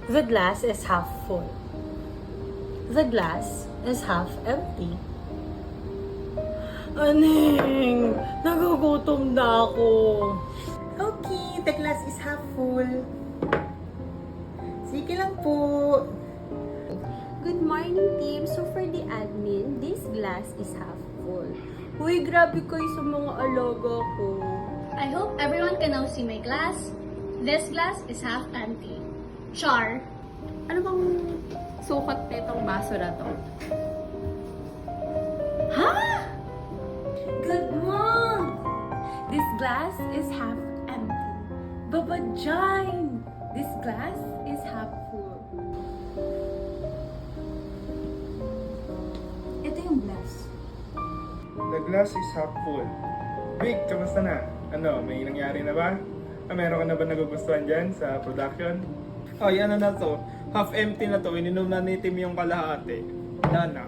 The glass is half full. The glass is half empty. Aning, nagugutom na ako. Okay, the glass is half full. Sige lang po. Good morning, team. So for the admin, this glass is half full. Uy, grabe kayo sa mga alaga ko. I hope everyone can now see my glass. This glass is half empty. Char. Ano bang sukat nitong baso na to? Good mom! This glass is half empty. Babajine! This glass is half full. Ito yung glass. The glass is half full. Vic, kamusta na? Ano, may nangyari na ba? Meron ka na ba nagugustuhan dyan sa production? Ay, ano na to? Half empty na to. Ininom na ni Tim yung kalahati. Wala na.